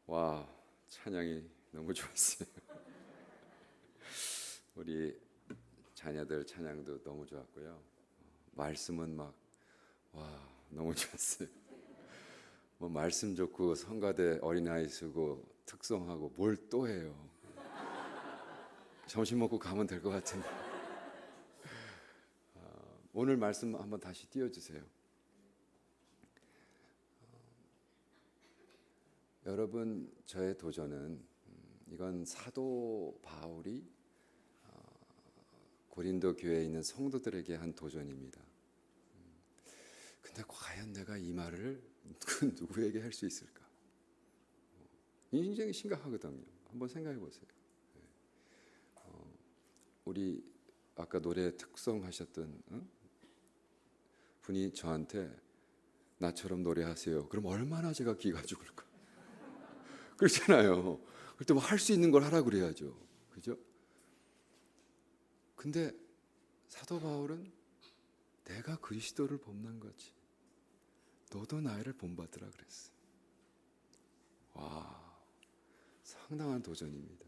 와, 찬양이 너무 좋았어요. 우리 자녀들 찬양도 너무 좋았고요. 말씀은 와, 너무 좋았어요. 뭐 말씀 좋고 성가대 어린아이 쓰고 특성하고 뭘 또 해요. 점심 먹고 가면 될 것 같은데. 오늘 말씀 한번 다시 띄워주세요. 여러분, 저의 도전은 이건 사도 바울이 고린도 교회에 있는 성도들에게 한 도전입니다. 근데 과연 내가 이 말을 누구에게 할 수 있을까? 굉장히 심각하거든요. 한번 생각해 보세요. 우리 아까 노래 특성하셨던 분이 저한테 나처럼 노래하세요. 그럼 얼마나 제가 기가 죽을까? 그렇잖아요. 그럴 때 뭐 할 수 있는 걸 하라 그래야죠. 그죠? 근데 사도 바울은 내가 그리스도를 본난 거지. 너도 나를 본받으라 그랬어. 와, 상당한 도전입니다.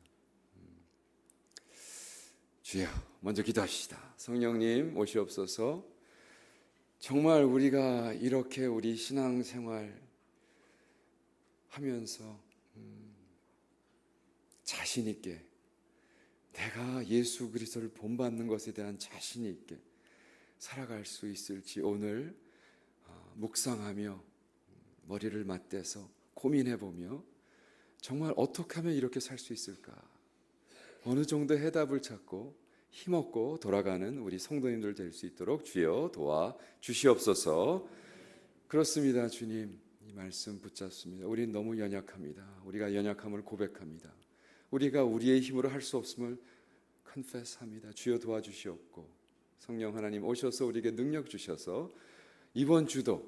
주여, 먼저 기도합시다. 성령님 오시옵소서. 정말 우리가 이렇게 우리 신앙생활 하면서 자신 있게 내가 예수 그리스도를 본받는 것에 대한 자신 있게 살아갈 수 있을지 오늘 묵상하며 머리를 맞대서 고민해보며 정말 어떻게 하면 이렇게 살 수 있을까? 어느 정도 해답을 찾고 힘없고 돌아가는 우리 성도님들 될 수 있도록 주여 도와주시옵소서. 그렇습니다. 주님, 이 말씀 붙잡습니다. 우리는 너무 연약합니다. 우리가 연약함을 고백합니다. 우리가 우리의 힘으로 할 수 없음을 컨페스합니다. 주여 도와주시옵고 성령 하나님 오셔서 우리에게 능력 주셔서 이번 주도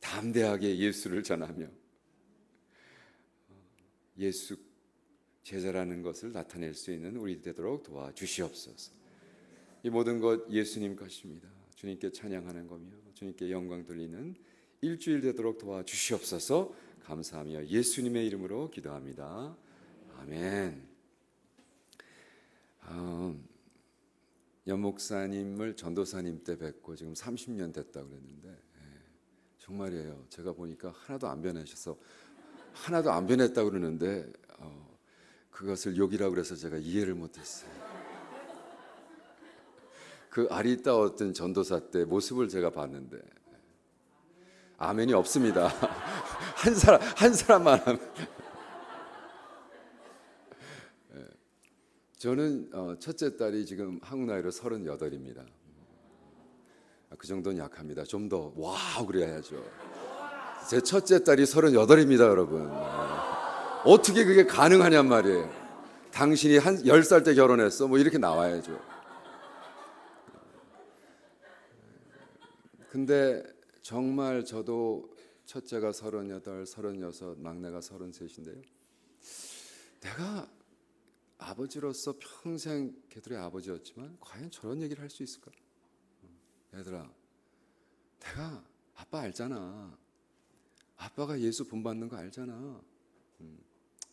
담대하게 예수를 전하며 예수 제자라는 것을 나타낼 수 있는 우리 되도록 도와주시옵소서. 이 모든 것 예수님 것입니다. 주님께 찬양하는 거며 주님께 영광 돌리는 일주일 되도록 도와주시옵소서. 감사하며 예수님의 이름으로 기도합니다. 아멘. 연 목사님을 전도사님 때 뵙고 지금 30년 됐다고 그랬는데 정말이에요. 제가 보니까 하나도 안 변하셔서 하나도 안 변했다고 그러는데 그것을 욕이라고 그래서 제가 이해를 못했어요. 그 아리따웠던 전도사 때 모습을 제가 봤는데 아멘이 없습니다. 한 사람만 하면. 저는 첫째 딸이 지금 한국 나이로 38입니다. 그 정도는 약합니다. 좀 더 와우 그래야죠. 제 첫째 딸이 38입니다, 여러분. 어떻게 그게 가능하냔 말이에요. 당신이 한 10살 때 결혼했어. 뭐 이렇게 나와야죠. 근데 정말 저도 첫째가 38, 36, 막내가 33인데요. 내가 아버지로서 평생 걔들의 아버지였지만 과연 저런 얘기를 할 수 있을까? 얘들아, 내가 아빠 알잖아. 아빠가 예수 본받는 거 알잖아.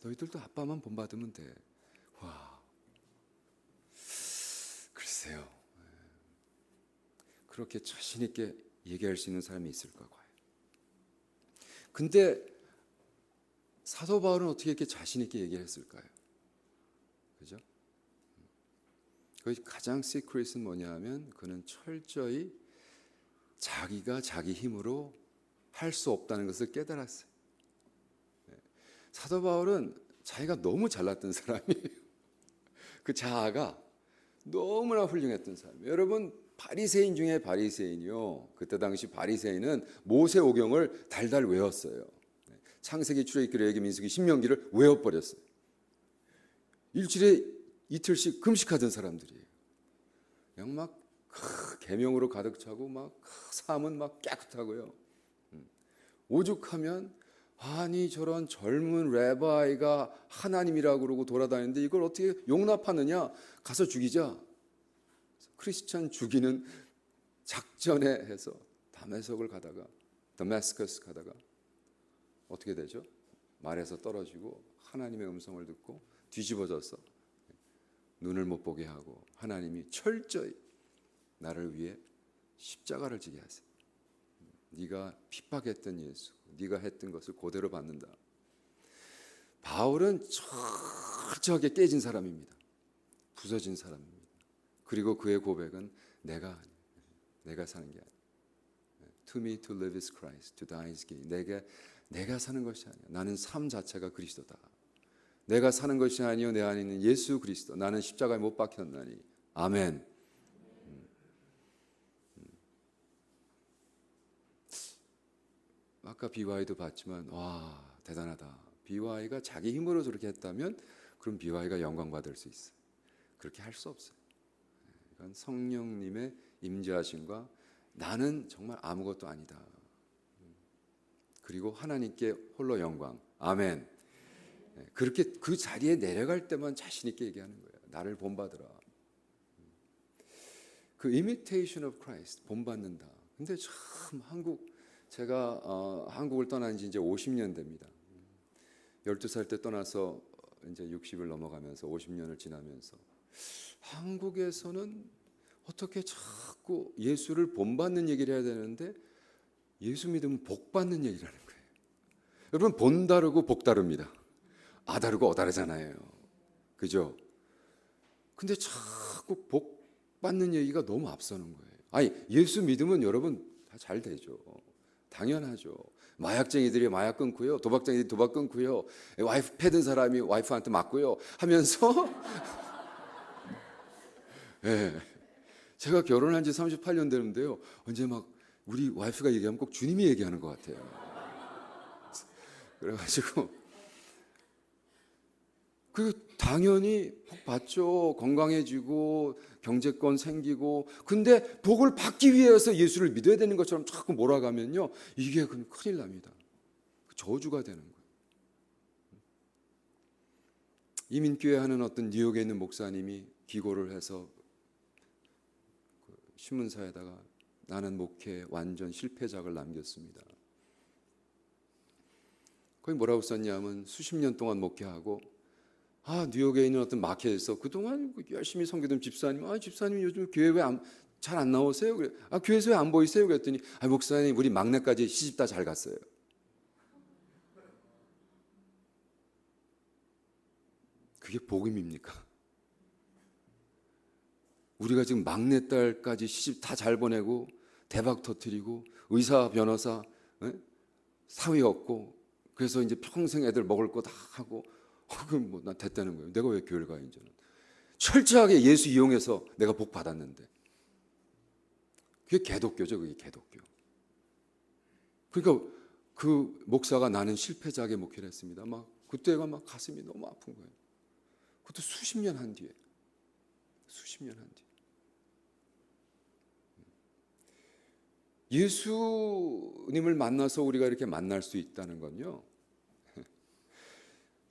너희들도 아빠만 본받으면 돼. 와, 글쎄요. 그렇게 자신 있게 얘기할 수 있는 사람이 있을까 과연? 근데 사도 바울은 어떻게 이렇게 자신 있게 얘기를 했을까요? 그죠? 그 가장 시크릿은 뭐냐면 그는 철저히 자기가 자기 힘으로 할 수 없다는 것을 깨달았어요. 사도 바울은 자기가 너무 잘났던 사람이에요. 그 자아가 너무나 훌륭했던 사람이에요. 여러분, 바리새인 중에 바리새인이요. 그때 당시 바리새인은 모세오경을 달달 외웠어요. 창세기, 출애굽기, 레위기, 민수기, 신명기를 외워버렸어요. 일주일에 이틀씩 금식하던 사람들이에요. 그냥 막 계명으로 가득 차고 막 삶은 막 깨끗하고요. 오죽하면 아니 저런 젊은 레바이가 하나님이라고 그러고 돌아다니는데 이걸 어떻게 용납하느냐? 가서 죽이자. 크리스천 죽이는 작전에 해서 다메섹을 가다가 어떻게 되죠? 말에서 떨어지고 하나님의 음성을 듣고 뒤집어져서 눈을 못 보게 하고 하나님이 철저히 나를 위해 십자가를 지게 하세요. 네가 핍박했던 예수, 네가 했던 것을 그대로 받는다. 바울은 철저하게 깨진 사람입니다. 부서진 사람입니다. 그리고 그의 고백은 내가 사는 게 아니야. To me to live is Christ, to die is gain. 내가 사는 것이 아니야. 나는 삶 자체가 그리스도다. 내가 사는 것이 아니요 내 안에 있는 예수 그리스도. 나는 십자가에 못 박혔나니. 아멘. 아까 BY도 봤지만 와 대단하다. BY가 자기 힘으로 저렇게 했다면 그럼 BY가 영광 받을 수 있어요. 그렇게 할 수 없어요. 이건 성령님의 임재하심과 나는 정말 아무것도 아니다. 그리고 하나님께 홀로 영광. 아멘. 그렇게 그 자리에 내려갈 때만 자신 있게 얘기하는 거예요. 나를 본받으라. 그 imitation of Christ, 본받는다. 근데 참 제가 한국을 떠난 지 이제 50년 됩니다. 12살 때 떠나서 이제 60을 넘어가면서 50년을 지나면서 한국에서는 어떻게 자꾸 예수를 본받는 얘기를 해야 되는데 예수 믿으면 복 받는 얘기를 하는 거예요. 여러분 본 다르고 복 다릅니다. 아 다르고 어 다르잖아요. 그죠? 근데 자꾸 복 받는 얘기가 너무 앞서는 거예요. 아니 예수 믿으면 여러분 다 잘 되죠. 당연하죠. 마약쟁이들이 마약 끊고요. 도박쟁이들이 도박 끊고요. 와이프 패든 사람이 와이프한테 맞고요. 하면서 네. 제가 결혼한 지 38년 되는데요. 언제 막 우리 와이프가 얘기하면 꼭 주님이 얘기하는 것 같아요. 그래가지고 당연히 복 받죠. 건강해지고 경제권 생기고. 근데 복을 받기 위해서 예수를 믿어야 되는 것처럼 자꾸 몰아가면요. 이게 그럼 큰일 납니다. 저주가 되는 거예요. 이민교회 하는 어떤 뉴욕에 있는 목사님이 기고를 해서 신문사에다가 나는 목회 완전 실패작을 남겼습니다. 거기 뭐라고 썼냐면 수십 년 동안 목회하고 뉴욕에 있는 어떤 마켓에서 그동안 열심히 섬기던 집사님, 집사님 요즘 교회 왜 잘 안 나오세요? 그래. 교회에서 왜 안 보이세요? 그랬더니 목사님 우리 막내까지 시집 다 잘 갔어요. 그게 복음입니까? 우리가 지금 막내딸까지 시집 다 잘 보내고 대박 터뜨리고 의사 변호사 사위 얻고 그래서 이제 평생 애들 먹을 거 다 하고 그럼 뭐 나 됐다는 거예요. 내가 왜 교회를 가 이제는. 철저하게 예수 이용해서 내가 복 받았는데. 그게 개독교죠. 그게 개독교. 그러니까 그 목사가 나는 실패작의 목회를 했습니다. 그때가 가슴이 너무 아픈 거예요. 그것도 수십 년 한 뒤에. 예수님을 만나서 우리가 이렇게 만날 수 있다는 건요.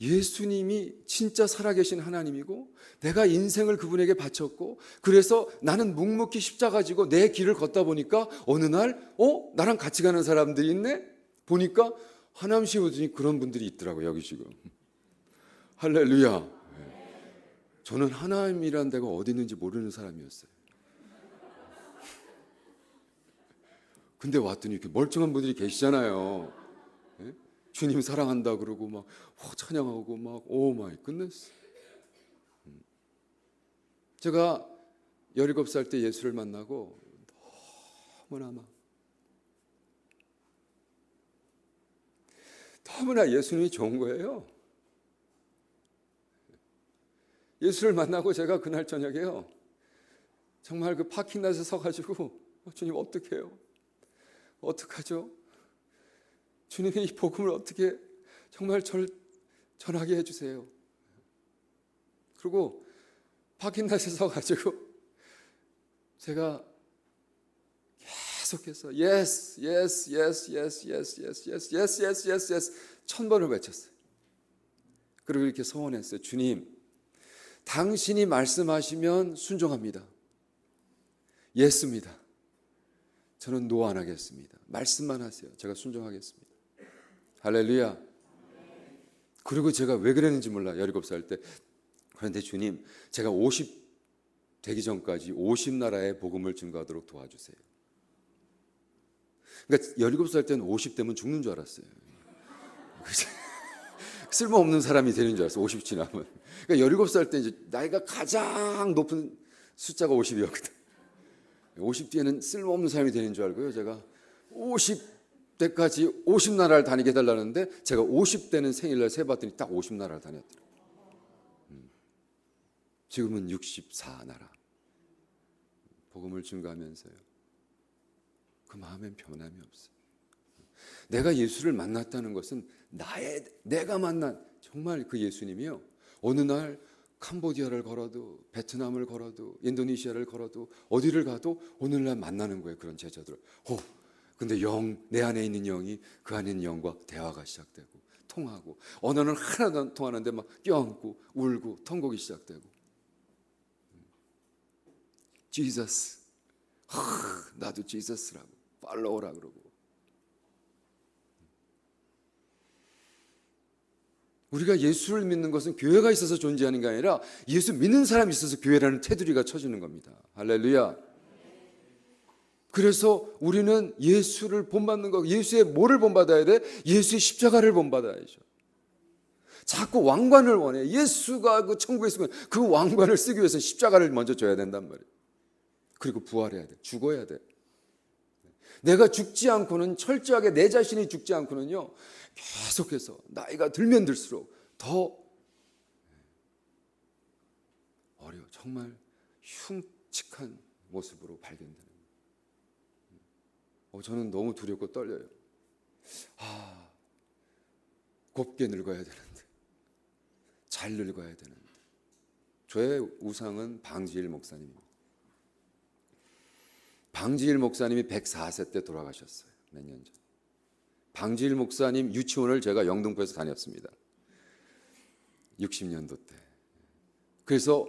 예수님이 진짜 살아계신 하나님이고 내가 인생을 그분에게 바쳤고 그래서 나는 묵묵히 십자가 지고 내 길을 걷다 보니까 어느 날 나랑 같이 가는 사람들이 있네? 보니까 하남시 오더니 그런 분들이 있더라고요. 여기 지금. 할렐루야. 저는 하나님이라는 데가 어디 있는지 모르는 사람이었어요. 근데 왔더니 이렇게 멀쩡한 분들이 계시잖아요. 주님 사랑한다 그러고 막 찬양하고 막 오 마이 굿네스. 제가 17살 때 예수를 만나고 너무나 예수님이 좋은 거예요. 예수를 만나고 제가 그날 저녁에요. 정말 그 파킹plat에 서가지고 주님 어떡해요? 어떡하죠? 주님의 이 복음을 어떻게 정말 전하게 해주세요. 그리고 파킹plat에 서가지고 제가 계속해서 yes, yes, yes, yes, yes, yes, yes, yes, yes, yes, yes 1000번을 외쳤어요. 그리고 이렇게 소원했어요. 주님, 당신이 말씀하시면 순종합니다. 예스입니다. 저는 노 안 하겠습니다. 말씀만 하세요. 제가 순종하겠습니다. 할렐루야. 그리고 제가 왜 그랬는지 몰라. 17살 때. 그런데 주님, 제가 50 되기 전까지 50나라에 복음을 증거하도록 도와주세요. 그러니까 17살 때는 50되면 죽는 줄 알았어요. 쓸모없는 사람이 되는 줄 알았어요. 50 지나면. 그러니까 17살 때 이제 나이가 가장 높은 숫자가 50이었거든. 50 뒤에는 쓸모없는 사람이 되는 줄 알고요. 제가 50대까지 50나라를 다니게 해달라는데 제가 50대는 생일날 세봤더니 딱 50나라를 다녔더라고요. 지금은 64나라. 복음을 증거하면서요. 그 마음엔 변함이 없어요. 내가 예수를 만났다는 것은 내가 만난 정말 그 예수님이요. 어느 날 캄보디아를 걸어도 베트남을 걸어도 인도네시아를 걸어도 어디를 가도 오늘날 만나는 거예요. 그런 제자들을. 근데 내 안에 있는 영이 그 안에 있는 영과 대화가 시작되고 통하고 언어는 하나도 안 통하는데 막 껴안고 울고 통곡이 시작되고 지저스 나도 지저스라고 팔로우라 그러고 우리가 예수를 믿는 것은 교회가 있어서 존재하는 게 아니라 예수 믿는 사람이 있어서 교회라는 테두리가 쳐지는 겁니다. 할렐루야. 그래서 우리는 예수를 본받는 거, 예수의 뭐를 본받아야 돼? 예수의 십자가를 본받아야죠. 자꾸 왕관을 원해. 예수가 그 천국에 있으면 그 왕관을 쓰기 위해서 십자가를 먼저 줘야 된단 말이에요. 그리고 부활해야 돼. 죽어야 돼. 내가 죽지 않고는 철저하게 내 자신이 죽지 않고는요. 계속해서 나이가 들면 들수록 더 어려워. 정말 흉측한 모습으로 발견되는 거예요. 저는 너무 두렵고 떨려요. 곱게 늙어야 되는데 잘 늙어야 되는데 저의 우상은 방지일 목사님입니다. 방지일 목사님이 104세 때 돌아가셨어요. 몇 년 전. 방지일 목사님 유치원을 제가 영등포에서 다녔습니다. 60년도 때. 그래서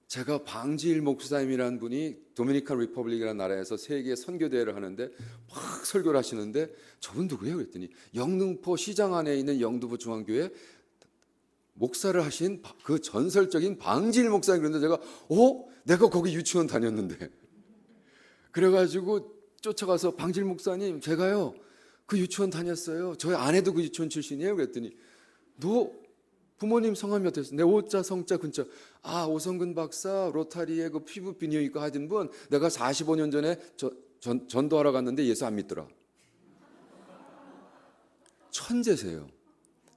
제가 방지일 목사님이라는 분이 도미니칸 리퍼블릭이라는 나라에서 세계 선교대회를 하는데 막 설교를 하시는데 저분 누구예요? 그랬더니 영등포 시장 안에 있는 영등포 중앙교회 목사를 하신 그 전설적인 방지일 목사님. 그런데 제가 내가 거기 유치원 다녔는데 그래가지고 쫓아가서 방질 목사님 제가요 그 유치원 다녔어요. 저희 아내도 그 유치원 출신이에요. 그랬더니 너 부모님 성함이 어땠어? 내 오자 성자 근자. 오성근 박사 로타리의 그 피부 비뇨기과 하던 분. 내가 45년 전에 전도하러 갔는데 예수 안 믿더라. 천재세요.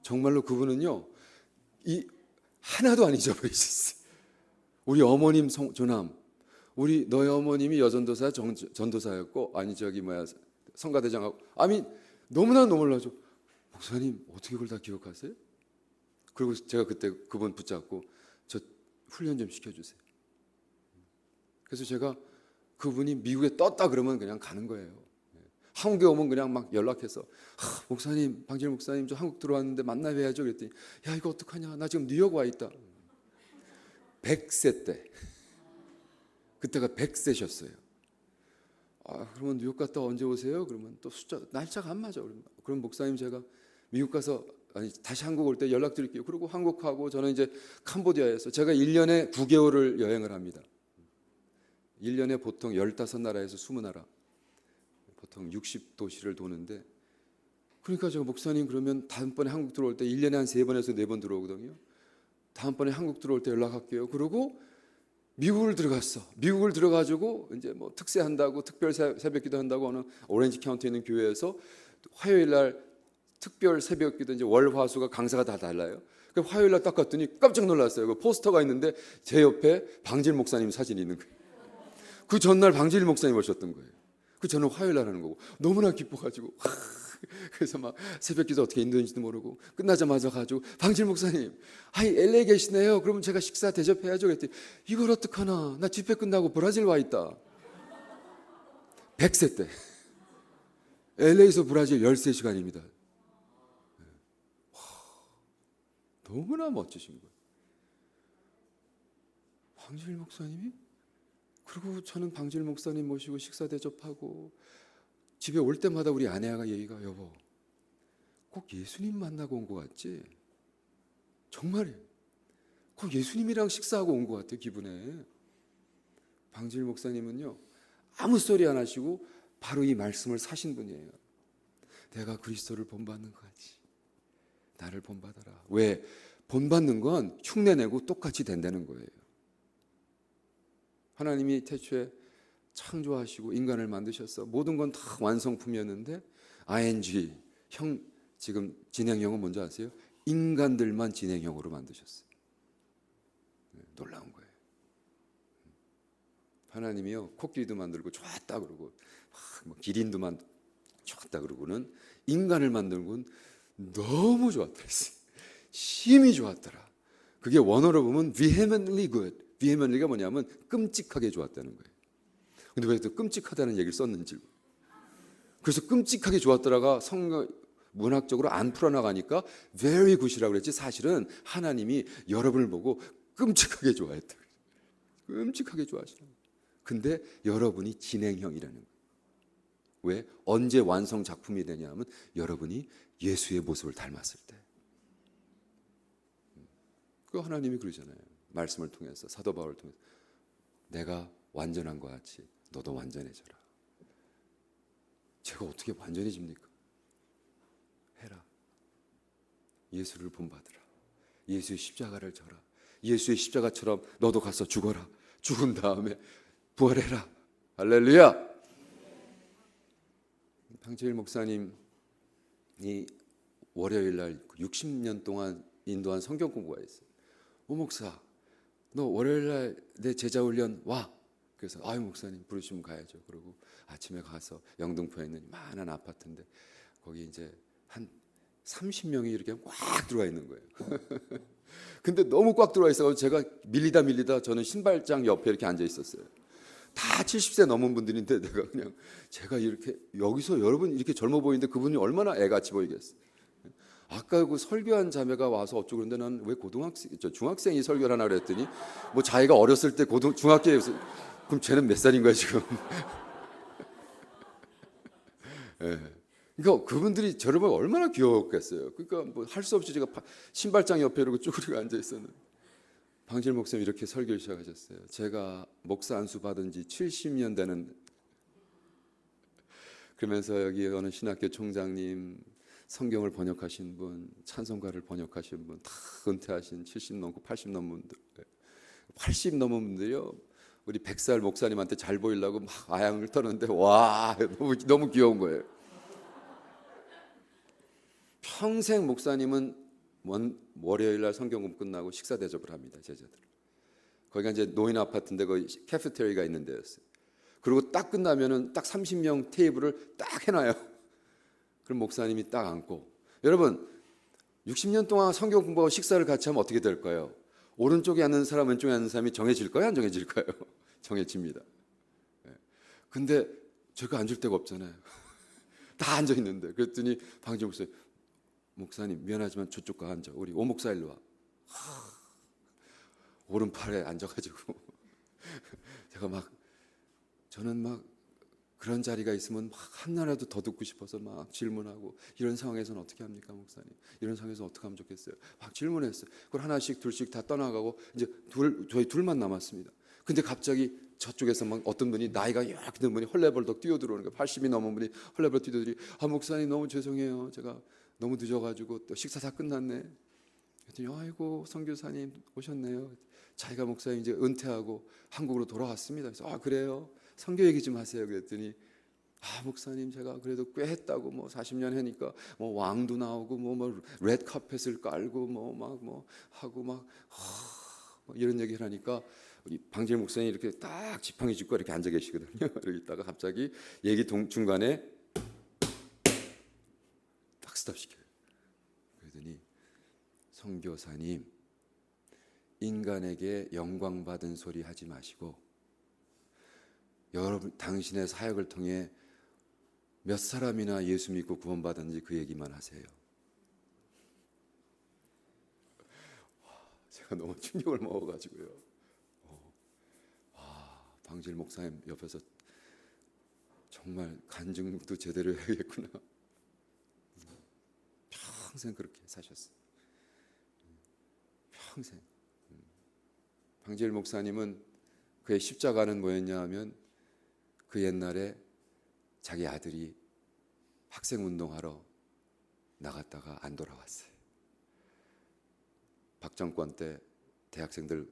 정말로 그분은요 하나도 안 잊어버리셨어요. 우리 어머님 조남. 우리 너희 어머님이 여전도사 전도사였고 성가대장하고 너무나 놀라죠. 목사님 어떻게 그걸 다 기억하세요? 그리고 제가 그때 그분 붙잡고 저 훈련 좀 시켜주세요. 그래서 제가 그분이 미국에 떴다 그러면 그냥 가는 거예요. 한국에 오면 그냥 막 연락해서 목사님 방질 목사님 저 한국 들어왔는데 만나 뵈야죠. 그랬더니 야 이거 어떡하냐 나 지금 뉴욕 와 있다. 100세 때 그때가 100세셨어요. 그러면 뉴욕 갔다 언제 오세요? 그러면 또 날짜가 안 맞아. 그럼 목사님 제가 미국 가서 다시 한국 올 때 연락드릴게요. 그리고 한국하고 저는 이제 캄보디아에서 제가 1년에 9개월을 여행을 합니다. 1년에 보통 15나라에서 20나라 보통 60도시를 도는데 그러니까 제가 목사님 그러면 다음번에 한국 들어올 때 1년에 한 3번에서 4번 들어오거든요. 다음번에 한국 들어올 때 연락할게요. 그리고 미국을 들어갔어. 미국을 들어가지고 이제 뭐 특세한다고 특별 새벽기도 한다고 어느 오렌지 카운티에 있는 교회에서 화요일 날 특별 새벽기도 이제 월화수가 강사가 다 달라요. 그 화요일 날 딱 갔더니 깜짝 놀랐어요. 그 포스터가 있는데 제 옆에 방질 목사님 사진이 있는 거예요. 그 전날 방질 목사님 오셨던 거예요. 저는 화요일 날 하는 거고 너무나 기뻐가지고 그래서 막 새벽기도 어떻게 있는지도 모르고 끝나자마자 가지고 방질 목사님 LA 계시네요. 그러면 제가 식사 대접해야죠. 그랬더니 이걸 어떡하나 나 집회 끝나고 브라질 와 있다. 100세 때 LA에서 브라질 13시간입니다. 너무나 멋지신 거예요. 방질 목사님이? 그리고 저는 방질 목사님 모시고 식사 대접하고 집에 올 때마다 우리 아내가 얘기가 여보 꼭 예수님 만나고 온 것 같지? 정말이에요. 그 예수님이랑 식사하고 온 것 같아요, 기분에. 방질 목사님은요, 아무 소리 안 하시고 바로 이 말씀을 사신 분이에요. 내가 그리스도를 본받는 것 같이 나를 본받아라. 왜? 본받는 건 흉내내고 똑같이 된다는 거예요. 하나님이 태초에 창조하시고 인간을 만드셨어. 모든 건 다 완성품이었는데 ing, 지금 진행형은 뭔지 아세요? 인간들만 진행형으로 만드셨어요. 놀라운 거예요. 하나님이요, 코끼리도 만들고 좋았다 그러고 뭐 기린도 좋았다 그러고는 인간을 만들고는 너무 좋았다 그랬어요. 심히 좋았더라. 그게 원어로 보면 vehemently good. vehemently가 뭐냐면 끔찍하게 좋았다는 거예요. 근데 왜 또 끔찍하다는 얘기를 썼는지. 그래서 끔찍하게 좋았더라가 문학적으로 안 풀어나가니까 very good이라고 그랬지, 사실은 하나님이 여러분을 보고 끔찍하게 좋아했다. 끔찍하게 좋아하시는 거예요. 근데 여러분이 진행형이라는 거예요. 왜? 언제 완성 작품이 되냐면 여러분이 예수의 모습을 닮았을 때. 그 하나님이 그러잖아요. 말씀을 통해서, 사도 바울을 통해서 내가 완전한 것 같이 너도 완전해져라. 제가 어떻게 완전해집니까? 해라. 예수를 본받으라. 예수의 십자가를 져라. 예수의 십자가처럼 너도 가서 죽어라. 죽은 다음에 부활해라. 할렐루야. 방채일 목사님이 월요일 날 60년 동안 인도한 성경 공부가 있어요. 오 목사, 너 월요일 날 내 제자 훈련 와. 그래서 아유 목사님 부르시면 가야죠. 그러고 아침에 가서 영등포에 있는 많은 아파트인데 거기 이제 한 30명이 이렇게 꽉 들어와 있는 거예요. 근데 너무 꽉 들어와 있어서 제가 밀리다 저는 신발장 옆에 이렇게 앉아 있었어요. 다 70세 넘은 분들인데 제가 이렇게 여기서 여러분 이렇게 젊어 보이는데 그분이 얼마나 애같이 보이겠어요. 아까 그 설교한 자매가 와서 어쩌고 그런데 난 왜 중학생이 설교를 하나 그랬더니 뭐 자기가 어렸을 때 중학교에서 그럼 쟤는 몇 살인 거야 지금? 네. 그러니까 그분들이 저를 보면 얼마나 귀여웠겠어요. 그러니까 뭐 할 수 없이 제가 신발장 옆에 이러고 쭈그리고 앉아 있었는데 방질 목사님 이렇게 설교를 시작하셨어요. 제가 목사 안수 받은 지 70년 되는, 그러면서 여기 어느 신학교 총장님, 성경을 번역하신 분, 찬송가를 번역하신 분, 다 은퇴하신 70 넘고 80 넘은 분들, 80 넘은 분들이요, 우리 100살 목사님한테 잘 보이려고 막 아양을 터는데 와 너무 귀여운 거예요. 평생 목사님은 월요일 날 성경 공부 끝나고 식사 대접을 합니다, 제자들. 거기가 이제 노인 아파트인데 거기 캐피테리아가 있는 데였어요. 그리고 딱 끝나면은 딱 30명 테이블을 딱 해놔요. 그럼 목사님이 딱 앉고, 여러분 60년 동안 성경 공부하고 식사를 같이 하면 어떻게 될까요? 오른쪽에 앉는 사람, 왼쪽에 앉는 사람이 정해질까요? 안 정해질까요? 정해집니다. 근데 제가 앉을 데가 없잖아요. 다 앉아 있는데. 그랬더니 방지 목사님 미안하지만 저쪽 가 앉아. 우리 오 목사 일로 와. 오른팔에 앉아가지고 제가 저는 그런 자리가 있으면 한나라도 더 듣고 싶어서 막 질문하고, 이런 상황에서는 어떻게 합니까 목사님? 이런 상황에서 어떻게 하면 좋겠어요? 막 질문했어요. 그걸 하나씩 둘씩 다 떠나가고 이제 저희 둘만 남았습니다. 근데 갑자기 저쪽에서 어떤 분이 나이가 이렇게 든 분이 헐레벌떡 뛰어들어오는 거예요. 80이 넘은 분이 헐레벌떡 뛰어들이, 목사님 너무 죄송해요. 제가 너무 늦어가지고 또 식사 다 끝났네. 그랬더니 아이고 선교사님 오셨네요. 자기가 목사님 이제 은퇴하고 한국으로 돌아왔습니다. 그래서 그래요? 선교 얘기 좀 하세요. 그랬더니 목사님 제가 그래도 꽤 했다고, 40년 하니까 왕도 나오고 레드 카펫을 깔고 하고 이런 얘기를 하니까 우리 방질 목사님 이렇게 딱 지팡이 짚고 이렇게 앉아 계시거든요. 이러고 있다가 갑자기 얘기 중간에 딱 스톱시켜요. 그러더니 선교사님, 인간에게 영광 받은 소리 하지 마시고 여러분 당신의 사역을 통해 몇 사람이나 예수 믿고 구원받았는지 그 얘기만 하세요. 제가 너무 충격을 먹어가지고요. 방질 목사님 옆에서 정말 간증도 제대로 해야겠구나. 평생 그렇게 사셨어요. 평생. 방지일 목사님은 그의 십자가는 뭐였냐 하면 그 옛날에 자기 아들이 학생운동하러 나갔다가 안 돌아왔어요. 박정권 때 대학생들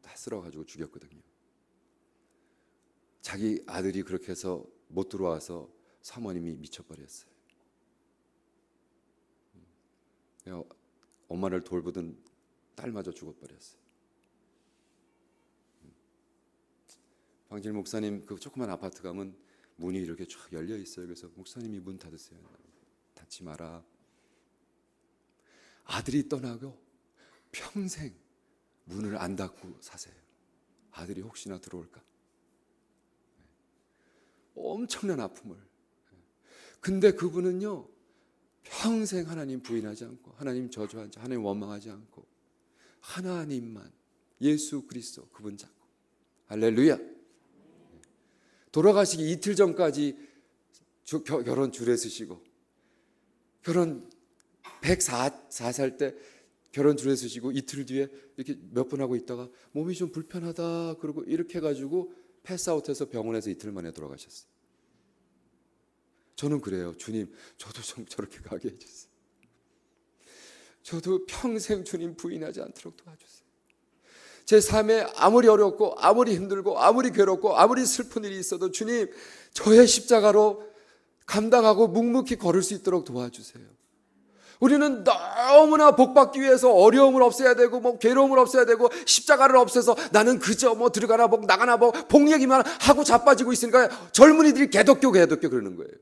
다 쓸어가지고 죽였거든요. 자기 아들이 그렇게 해서 못 들어와서 사모님이 미쳐버렸어요. 엄마를 돌보던 딸마저 죽어버렸어요. 방질 목사님 그 조그만 아파트 가면 문이 이렇게 쫙 열려 있어요. 그래서 목사님이 문 닫으세요. 닫지 마라. 아들이 떠나고 평생 문을 안 닫고 사세요. 아들이 혹시나 들어올까. 엄청난 아픔을. 근데 그분은요 평생 하나님 부인하지 않고 하나님 저주하지 않고 하나님 원망하지 않고 하나님만 예수 그리스도 그분 잡고 할렐루야. 돌아가시기 이틀 전까지 결혼 줄에 서시고 결혼 104살 때 결혼 줄에 서시고 이틀 뒤에 이렇게 몇 번 하고 있다가 몸이 좀 불편하다 그러고 이렇게 해가지고 패스아웃해서 병원에서 이틀 만에 돌아가셨어요. 저는 그래요. 주님 저도 좀 저렇게 가게 해주세요. 저도 평생 주님 부인하지 않도록 도와주세요. 제 삶에 아무리 어렵고 아무리 힘들고 아무리 괴롭고 아무리 슬픈 일이 있어도 주님 저의 십자가로 감당하고 묵묵히 걸을 수 있도록 도와주세요. 우리는 너무나 복받기 위해서 어려움을 없애야 되고 뭐 괴로움을 없애야 되고 십자가를 없애서 나는 그저 뭐 들어가나 복 나가나 복 얘기만 하고 자빠지고 있으니까 젊은이들이 개독교 그러는 거예요.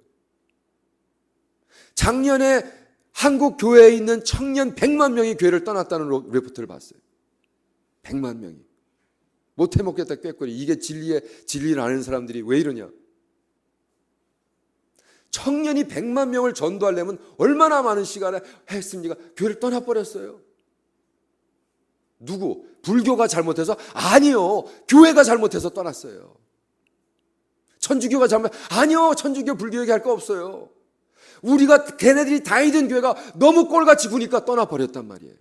작년에 한국 교회에 있는 청년 100만 명이 교회를 떠났다는 리포트를 봤어요. 100만 명이. 못해 먹겠다 꾀꼬리. 이게 진리를 아는 사람들이 왜 이러냐. 청년이 100만 명을 전도하려면 얼마나 많은 시간을 했습니까? 교회를 떠나버렸어요. 누구? 불교가 잘못해서? 아니요. 교회가 잘못해서 떠났어요. 천주교가 아니요. 천주교 불교 얘기할 거 없어요. 우리가 걔네들이 다니던 교회가 너무 꼴같이 구니까 떠나버렸단 말이에요.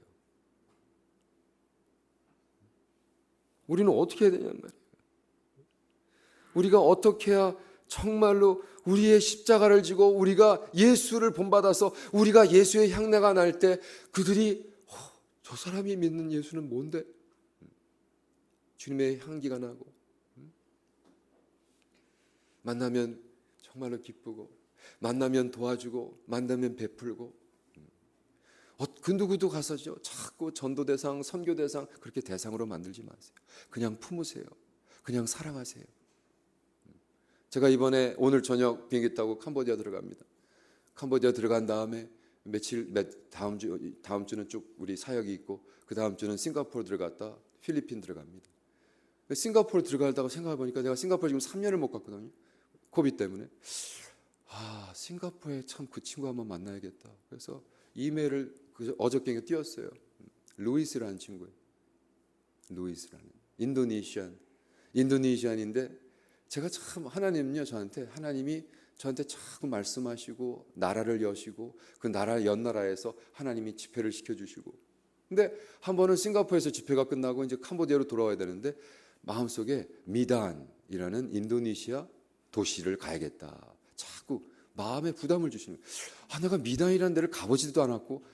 우리는 어떻게 해야 되냐는 말이에요. 우리가 어떻게 해야 정말로 우리의 십자가를 지고 우리가 예수를 본받아서 우리가 예수의 향내가 날 때 그들이 저 사람이 믿는 예수는 뭔데? 주님의 향기가 나고 만나면 정말로 기쁘고 만나면 도와주고 만나면 베풀고 그 누구도 가서죠. 자꾸 전도대상 선교대상 그렇게 대상으로 만들지 마세요. 그냥 품으세요. 그냥 사랑하세요. 제가 이번에 오늘 저녁 비행기 타고 캄보디아 들어갑니다. 캄보디아 들어간 다음에 다음 주는 쭉 우리 사역이 있고 그 다음 주는 싱가포르 들어갔다 필리핀 들어갑니다. 싱가포르 들어가다가 생각해 보니까 내가 싱가포르 지금 3년을 못 갔거든요. 코비드 때문에. 싱가포르에 참 그 친구 한번 만나야겠다. 그래서 이메일을 어저께 띄웠어요. 루이스라는 친구예요. 루이스라는 인도네시안인데 제가 참 하나님이 저한테 자꾸 말씀하시고 나라를 여시고 그 나라 연나라에서 하나님이 집회를 시켜주시고 근데 한 번은 싱가포르에서 집회가 끝나고 이제 캄보디아로 돌아와야 되는데 마음속에 미단이라는 인도네시아 도시를 가야겠다. 자꾸 마음에 부담을 주시는 거예요. 내가 미단이라는 데를 가보지도 않았고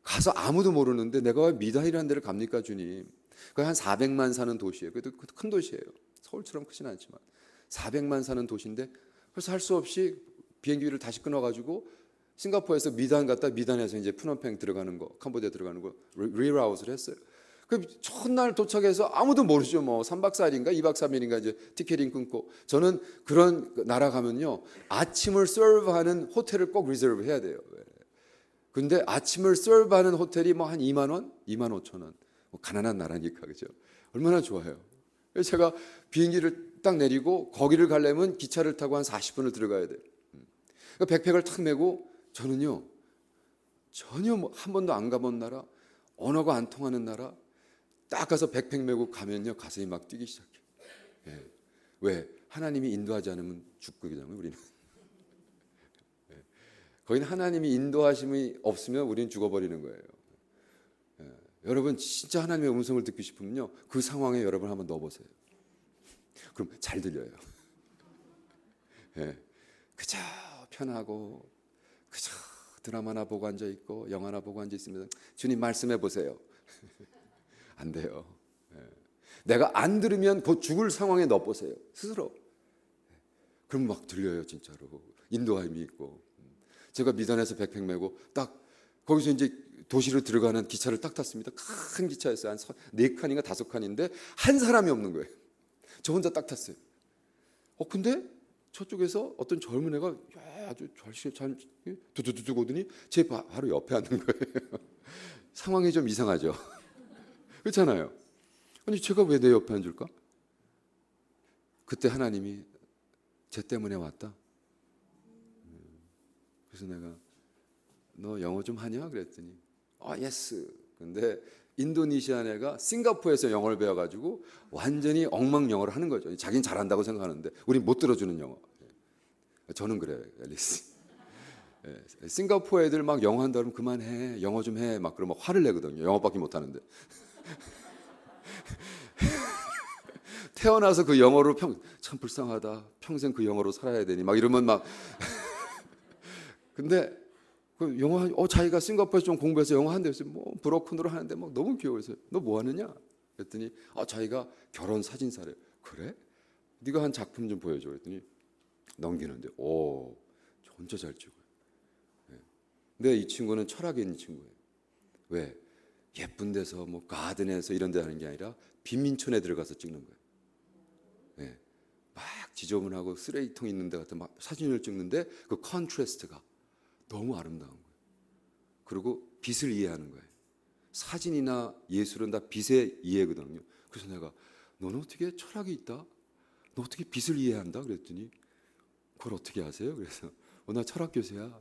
가서 아무도 모르는데 내가 왜 미단이라는 데를 갑니까 주님. 그게 한 400만 사는 도시예요. 그래도 큰 도시예요. 서울처럼 크진 않지만 400만 사는 도시인데 그래서 할 수 없이 비행기를 다시 끊어가지고 싱가포르에서 미단 갔다 미단에서 이제 푸놈팽 들어가는 거 캄보디아 들어가는 거 리라웃을 했어요. 그 첫날 도착해서 아무도 모르죠. 뭐 3박 4일인가 2박 3일인가 이제 티켓팅 끊고 저는 그런 나라 가면요 아침을 서브하는 호텔을 꼭 리저브 해야 돼요. 근데 아침을 서브하는 호텔이 뭐 한 2만 원, 2만 5천 원. 뭐 가난한 나라니까 그죠. 얼마나 좋아요. 그래서 제가 비행기를 딱 내리고 거기를 가려면 기차를 타고 한 40분을 들어가야 돼요. 그러니까 백팩을 탁 메고 저는요 전혀 한 번도 안 가본 나라, 언어가 안 통하는 나라 딱 가서 백팩 메고 가면요 가슴이 막 뛰기 시작해요. 왜? 하나님이 인도하지 않으면 죽거든요 우리는. 거기는 하나님이 인도하심이 없으면 우리는 죽어버리는 거예요. 여러분 진짜 하나님의 음성을 듣고 싶으면요, 그 상황에 여러분 한번 넣어보세요. 그럼 잘 들려요. 예. 그저 편하고 그저 드라마나 보고 앉아 있고 영화나 보고 앉아 있으면 주님 말씀해 보세요. 안 돼요. 예. 내가 안 들으면 곧 죽을 상황에 넣어보세요. 스스로. 그럼 막 들려요, 진짜로. 인도함이 있고. 제가 미단에서 백팩 메고 딱 거기서 이제 도시로 들어가는 기차를 딱 탔습니다. 큰 기차였어요. 한 4칸인가 5칸인데 한 사람이 없는 거예요. 저 혼자 딱 탔어요. 근데 저쪽에서 어떤 젊은 애가 아주 잘 두두두둑 오더니 제 바로 옆에 앉는 거예요. 상황이 좀 이상하죠. 그렇잖아요. 아니 제가 왜 내 옆에 앉을까? 그때 하나님이 쟤 때문에 왔다. 그래서 내가 너 영어 좀 하냐? 그랬더니 예스. 근데 인도네시아 애가 싱가포르에서 영어를 배워가지고 완전히 엉망 영어를 하는 거죠. 자기는 잘한다고 생각하는데 우린 못 들어주는 영어. 저는 그래요, 앨리스. 싱가포르 애들 막 영어 한다 그러면 그만해, 영어 좀 해, 막 그러면 화를 내거든요. 영어밖에 못 하는데. 태어나서 그 영어로 참 불쌍하다. 평생 그 영어로 살아야 되니 막 이러면 막. 근데 그 영어 자기가 싱가포르에서 좀 공부해서 영어 한대요. 뭐 브로큰으로 하는데 막 너무 귀여워서 너 뭐 하느냐? 그랬더니 자기가 결혼 사진사래요. 그래? 네가 한 작품 좀 보여줘. 그랬더니 넘기는데 진짜 잘 찍어요. 근데 이 친구는 철학에 있는 친구예요. 왜? 예쁜 데서 뭐 가든에서 이런 데 하는 게 아니라 빈민촌에 들어가서 찍는 거예요. 막 지저분하고 쓰레기통 있는 데 같은 막 사진을 찍는데 그 컨트라스트가 너무 아름다운 거예요. 그리고 빛을 이해하는 거예요. 사진이나 예술은 다 빛의 이해거든요. 그래서 내가 너는 어떻게 철학이 있다? 너 어떻게 빛을 이해한다? 그랬더니 그걸 어떻게 아세요? 그래서 나 철학 교수야.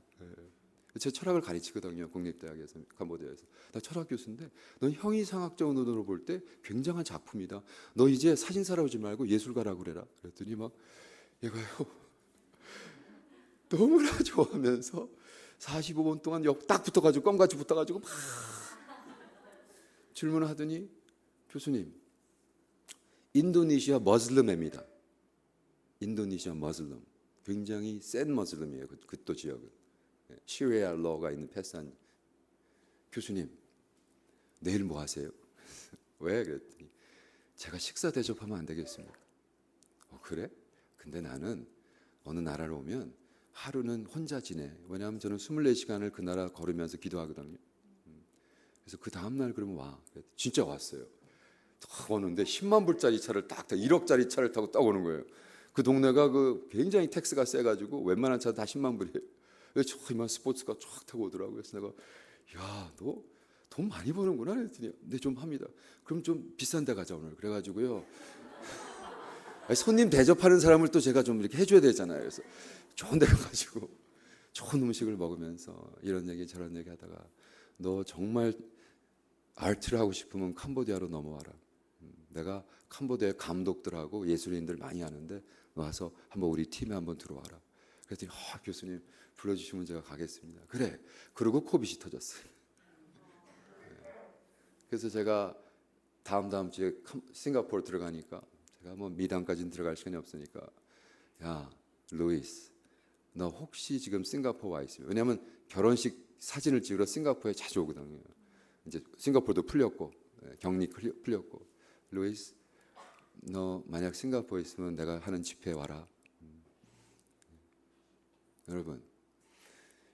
제 철학을 가르치거든요. 국립대학에서, 캄보디아에서. 나 철학 교수인데 넌 형이상학적 눈으로 볼 때 굉장한 작품이다. 너 이제 사진사라고 하지 말고 예술가라고 그래라. 그랬더니 막 얘가요 너무나 좋아하면서 45분 동안 옆 딱 붙어가지고 껌같이 붙어가지고 막 질문을 하더니 교수님 인도네시아 머슬럼입니다. 인도네시아 머슬럼 굉장히 센 머슬럼이에요. 그또 지역은 시리아 러가 있는 패스한. 교수님 내일 뭐 하세요? 왜? 그랬더니 제가 식사 대접하면 안 되겠습니까? 그래? 근데 나는 어느 나라로 오면 하루는 혼자 지내. 왜냐하면 저는 24시간을 그 나라 걸으면서 기도하거든요. 그래서 그 다음날 그러면 와. 진짜 왔어요. 딱 오는데 10만 불짜리 차를 딱 1억짜리 차를 타고 딱 오는 거예요. 그 동네가 굉장히 텍스가 세가지고 웬만한 차 다 10만 불이에요. 이만 스포츠카 쫙 타고 오더라고요. 그래서 내가 야, 너 돈 많이 버는구나 그랬더니 네, 좀 합니다. 그럼 좀 비싼 데 가자 오늘. 그래가지고요. 손님 대접하는 사람을 또 제가 좀 이렇게 해줘야 되잖아요. 그래서 좋은 데 가가지고 좋은 음식을 먹으면서 이런 얘기 저런 얘기 하다가 너 정말 아트를 하고 싶으면 캄보디아로 넘어와라. 내가 캄보디아 감독들하고 예술인들 많이 아는데 와서 한번 우리 팀에 한번 들어와라. 그랬더니 교수님 불러주시면 제가 가겠습니다. 그래. 그리고 코빗이 터졌어요. 그래서 제가 다음 주에 싱가포르 들어가니까 제가 뭐 미단까지는 들어갈 시간이 없으니까 야 루이스 너 혹시 지금 싱가포르 와 있으면 왜냐하면 결혼식 사진을 찍으러 싱가포르에 자주 오거든요. 이제 싱가포르도 풀렸고 격리 풀렸고 루이스 너 만약 싱가포르에 있으면 내가 하는 집회에 와라. 여러분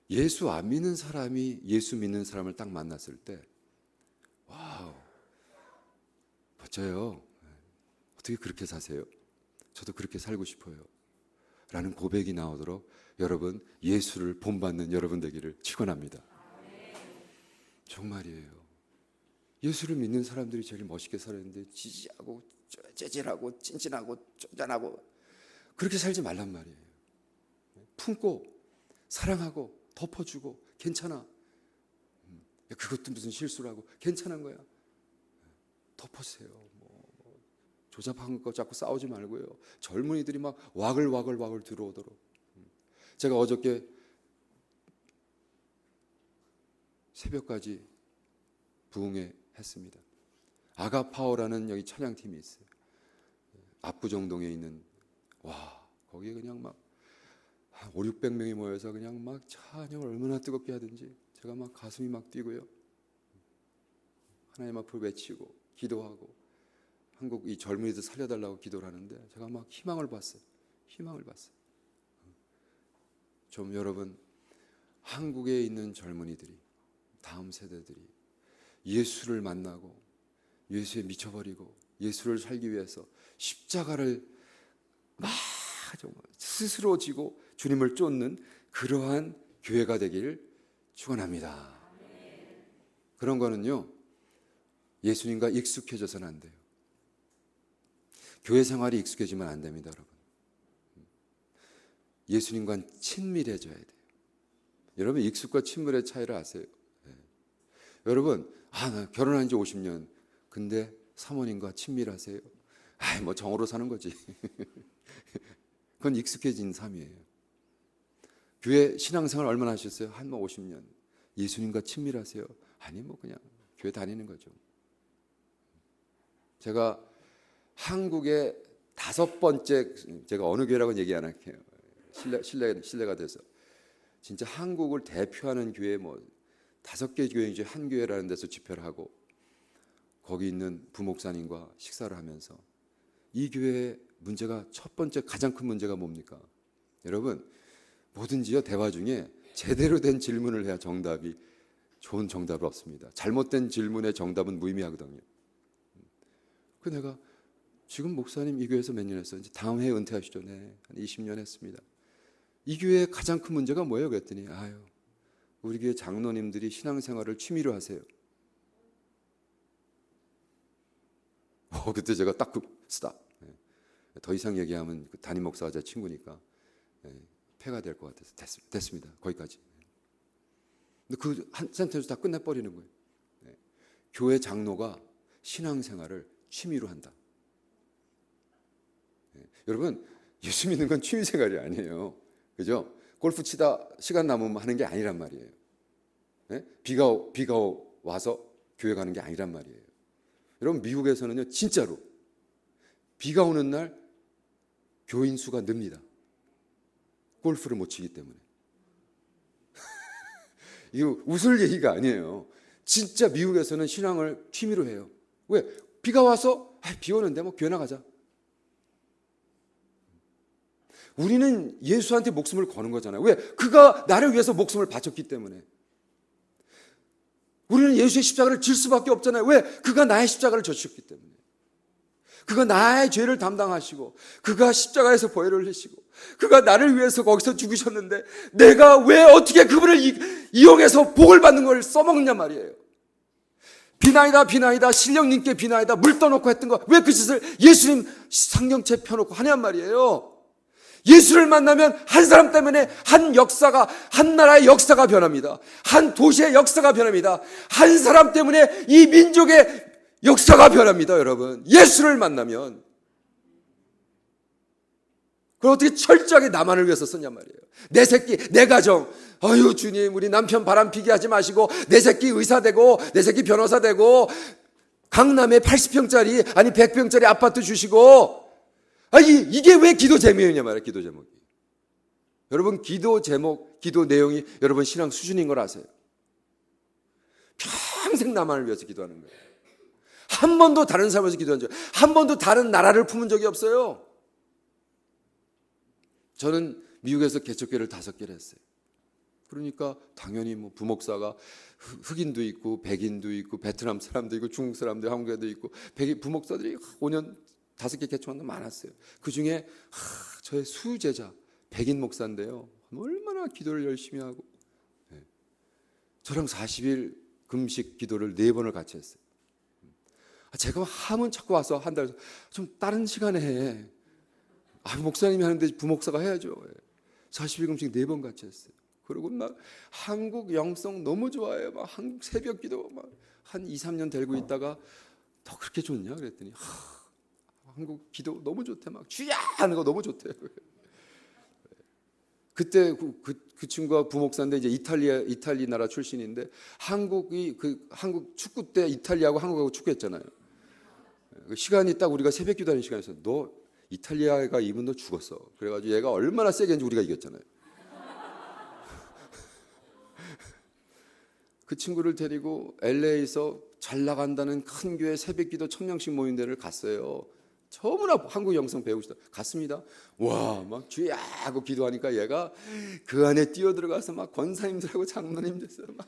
예수 안 믿는 사람이 예수 믿는 사람을 딱 만났을 때 와우 멋져요. 어떻게 그렇게 사세요? 저도 그렇게 살고 싶어요. 라는 고백이 나오도록 여러분 예수를 본받는 여러분 되기를 축원합니다. 정말이에요. 예수를 믿는 사람들이 제일 멋있게 살았는데 지지하고 째질하고 찐찐하고 쪼잔하고 그렇게 살지 말란 말이에요. 품고 사랑하고 덮어주고 괜찮아. 그것도 무슨 실수라고 괜찮은 거야. 덮으세요. 조잡한 거 자꾸 싸우지 말고요. 젊은이들이 막 와글와글 들어오도록. 제가 어저께 새벽까지 부흥회 했습니다. 아가파오라는 여기 찬양팀이 있어요. 압구정동에 있는, 와, 거기에 그냥 막 한 5, 600명이 모여서 그냥 막 찬양을 얼마나 뜨겁게 하든지 제가 막 가슴이 막 뛰고요. 하나님 앞을 외치고 기도하고 한국 이 젊은이들 살려달라고 기도를 하는데 제가 막 희망을 봤어요. 좀 여러분, 한국에 있는 젊은이들이, 다음 세대들이 예수를 만나고 예수에 미쳐버리고 예수를 살기 위해서 십자가를 막 정말 스스로 지고 주님을 쫓는 그러한 교회가 되기를 축원합니다. 그런 거는요, 예수님과 익숙해져서는 안 돼요. 교회 생활이 익숙해지면 안 됩니다, 여러분. 예수님과 친밀해져야 돼요. 여러분, 익숙과 친밀의 차이를 아세요? 네. 여러분, 나 결혼한 지 50년 근데 사모님과 친밀하세요? 뭐 정으로 사는 거지. 그건 익숙해진 삶이에요. 교회 신앙생활 얼마나 하셨어요? 한 50년. 예수님과 친밀하세요? 아니, 그냥 교회 다니는 거죠. 제가 한국의 5번째, 제가 어느 교회라고는 얘기 안 할게요. 신뢰가 돼서. 진짜 한국을 대표하는 교회 5개 교회 중에 한 교회라는 데서 집회를 하고 거기 있는 부목사님과 식사를 하면서 이 교회의 문제가, 첫 번째 가장 큰 문제가 뭡니까? 여러분, 뭐든지요, 대화 중에 제대로 된 질문을 해야 정답이, 좋은 정답은 없습니다. 잘못된 질문의 정답은 무의미하거든요. 그 내가 지금 목사님 이 교회에서 몇 년 했어요? 이제 다음 해에 은퇴하시죠? 네, 한 20년 했습니다. 이 교회의 가장 큰 문제가 뭐예요? 그랬더니 우리 교회 장로님들이 신앙생활을 취미로 하세요. 그때 제가 딱 스탑. 더 이상 얘기하면 담임 목사가 제 친구니까 폐가 될 것 같아서 됐습니다. 거기까지. 근데 그 한 센텐스 다 끝내버리는 거예요. 교회 장로가 신앙생활을 취미로 한다. 여러분, 예수 믿는 건 취미생활이 아니에요. 그죠? 골프 치다 시간 남으면 하는 게 아니란 말이에요. 비가 와서 교회 가는 게 아니란 말이에요. 여러분, 미국에서는요, 진짜로 비가 오는 날 교인 수가 늡니다. 골프를 못 치기 때문에. 이거 웃을 얘기가 아니에요. 진짜 미국에서는 신앙을 취미로 해요. 왜? 비가 와서 비 오는데 교회 나가자. 우리는 예수한테 목숨을 거는 거잖아요. 왜? 그가 나를 위해서 목숨을 바쳤기 때문에. 우리는 예수의 십자가를 질 수밖에 없잖아요. 왜? 그가 나의 십자가를 져주셨기 때문에. 그가 나의 죄를 담당하시고 그가 십자가에서 보혈을 흘리시고 그가 나를 위해서 거기서 죽으셨는데 내가 왜 어떻게 그분을 이용해서 복을 받는 걸 써먹느냐 말이에요. 비나이다 신령님께 비나이다 물 떠놓고 했던 거 왜 그 짓을 예수님 상경채 펴놓고 하냔 말이에요. 예수를 만나면 한 사람 때문에 한 나라의 역사가 변합니다. 한 도시의 역사가 변합니다. 한 사람 때문에 이 민족의 역사가 변합니다, 여러분. 예수를 만나면. 그걸 어떻게 철저하게 나만을 위해서 썼냔 말이에요. 내 새끼, 내 가정. 아유, 주님, 우리 남편 바람피게 하지 마시고 내 새끼 의사 되고 내 새끼 변호사 되고 강남에 80평짜리 아니 100평짜리 아파트 주시고 이게 왜 기도 제목이냐 말이에요. 기도 제목이. 여러분, 기도 제목, 기도 내용이 여러분 신앙 수준인 걸 아세요? 평생 나만을 위해서 기도하는 거예요. 한 번도 다른 사람에서 기도한 적, 한 번도 다른 나라를 품은 적이 없어요. 저는 미국에서 개척교회를 5개를 했어요. 그러니까 당연히 부목사가 흑인도 있고 백인도 있고 베트남 사람도 있고 중국 사람도 한국에도 있고 부목사들이 5년 5개 개척한 데 많았어요. 그중에 저의 수제자 백인 목사인데요. 얼마나 기도를 열심히 하고 저랑 40일 금식 기도를 4번을 같이 했어요. 제가 하면 자꾸 와서 한 달 좀 다른 시간에 해. 목사님이 하는데 부목사가 해야죠. 40일 금식 4번 같이 했어요. 그리고 막 한국 영성 너무 좋아해요. 막 한국 새벽 기도 막 한 2, 3년 들고 있다가 더 그렇게 좋냐 그랬더니 한국 기도 너무 좋대. 막 주야 하는 거 너무 좋대요. 그때 그 친구가 부목사인데 이제 이탈리 나라 출신인데 한국 축구 때 이탈리아하고 한국하고 축구했잖아요. 시간이 딱 우리가 새벽기도 하는 시간에서 너 이탈리아가 이기면 너 죽었어. 그래가지고 얘가 얼마나 세게 했는지 우리가 이겼잖아요. 그 친구를 데리고 LA에서 잘 나간다는 큰 교회 새벽기도 1000명씩 모인 데를 갔어요. 처음으로 한국 영성 배우시다 갔습니다. 와, 막 주야 하고 기도하니까 얘가 그 안에 뛰어들어가서 막 권사님들하고 장로님들 막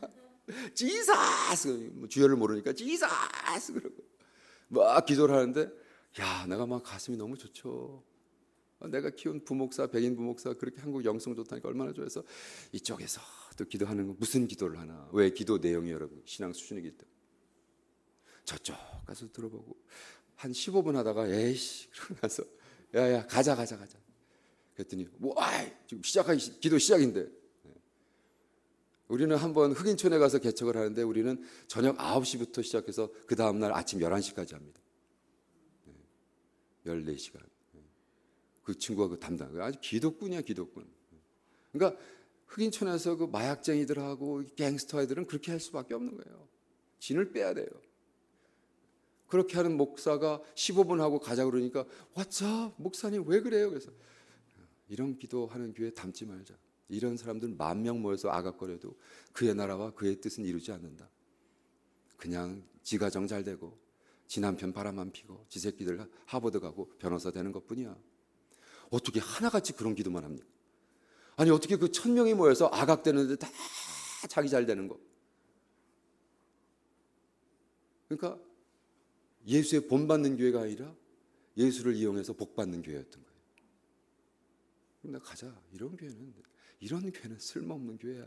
지사스 주여를 모르니까 지사스 그러고 막 기도를 하는데 야, 내가 막 가슴이 너무 좋죠. 내가 키운 부목사, 백인 부목사 그렇게 한국 영성 좋다니까 얼마나 좋아해서 이쪽에서 또 기도하는 거 무슨 기도를 하나? 왜 기도 내용이 여러분 신앙 수준이기 때문에 저쪽 가서 들어보고 한 15분 하다가 에이씨 그러고 나서 야야 가자 그랬더니 뭐 지금 기도 시작인데 우리는 한번 흑인촌에 가서 개척을 하는데 우리는 저녁 9시부터 시작해서 그 다음날 아침 11시까지 합니다. 14시간. 그 친구가 그 담당 아주 기독꾼이야 기독꾼. 그러니까 흑인촌에서 그 마약쟁이들하고 갱스터 애들은 그렇게 할 수밖에 없는 거예요. 진을 빼야 돼요. 그렇게 하는 목사가 15분 하고 가자 그러니까 What's up? 목사님 왜 그래요? 그래서 이런 기도하는 교회 담지 말자. 이런 사람들 10,000명 모여서 아각거려도 그의 나라와 그의 뜻은 이루지 않는다. 그냥 지 가정 잘 되고 지 남편 바람 안 피고 지 새끼들 하버드 가고 변호사 되는 것뿐이야. 어떻게 하나같이 그런 기도만 합니까? 아니 어떻게 그 1000명이 모여서 아각되는데 다 자기 잘 되는 거. 그러니까 예수의 본받는 교회가 아니라 예수를 이용해서 복받는 교회였던 거예요. 근데 가자. 이런 교회는 쓸모없는 교회야.